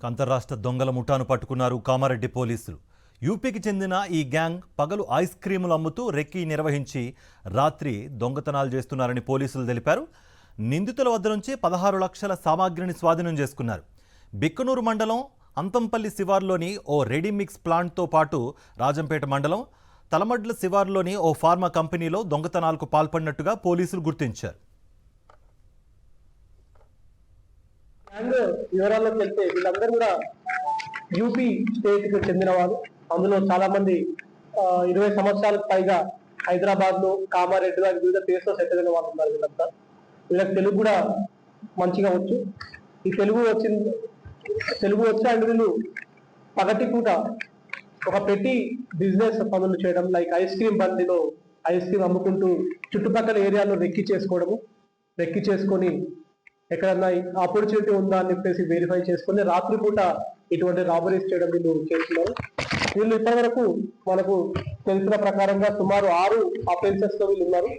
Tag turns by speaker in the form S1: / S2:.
S1: అంతర్రాష్ట్ర దొంగల ముఠాను పట్టుకున్నారు కామారెడ్డి పోలీసులు. యూపీకి చెందిన ఈ గ్యాంగ్ పగలు ఐస్ క్రీములు అమ్ముతూ రెక్కీ నిర్వహించి రాత్రి దొంగతనాలు చేస్తున్నారని పోలీసులు తెలిపారు. నిందితుల వద్ద నుంచి 16 లక్షల సామాగ్రిని స్వాధీనం చేసుకున్నారు. బిక్కనూరు మండలం అంతంపల్లి శివార్లోని ఓ రెడీమిక్స్ ప్లాంట్తో పాటు రాజంపేట మండలం తలమడ్ల శివార్లోని ఓ ఫార్మా కంపెనీలో దొంగతనాలకు పాల్పడినట్టుగా పోలీసులు గుర్తించారు.
S2: వివరాల్లోకి వెళ్తే వీళ్ళందరూ కూడా యూపీ స్టేట్ కు చెందిన వారు. అందులో చాలా మంది 20 సంవత్సరాలకు పైగా హైదరాబాద్ లో కామారెడ్డి వివిధ ప్లేస్ లో సెటిల్ అయిన వాళ్ళు ఉన్నారు. వీళ్ళంతా వీళ్ళకి తెలుగు కూడా మంచిగా వచ్చు. ఈ తెలుగు వచ్చి అండ్ వీళ్ళు పగటి పూట ఒక పెట్టి బిజినెస్ పనులు చేయడం, లైక్ ఐస్ క్రీమ్ బండిలో ఐస్ క్రీమ్ అమ్ముకుంటూ చుట్టుపక్కల ఏరియాలో రెక్కి చేసుకొని ఎక్కడన్నా ఆపర్చునిటీ ఉందా అని చెప్పేసి వెరిఫై చేసుకుని రాత్రిపూట ఇటువంటి రాబరీస్ చేయడం వీళ్ళు చేస్తున్నారు. వీళ్ళు ఇప్పటి వరకు మనకు తెలిసిన ప్రకారంగా సుమారు 6 అఫెన్సెస్ లో వీళ్ళు ఉన్నారు.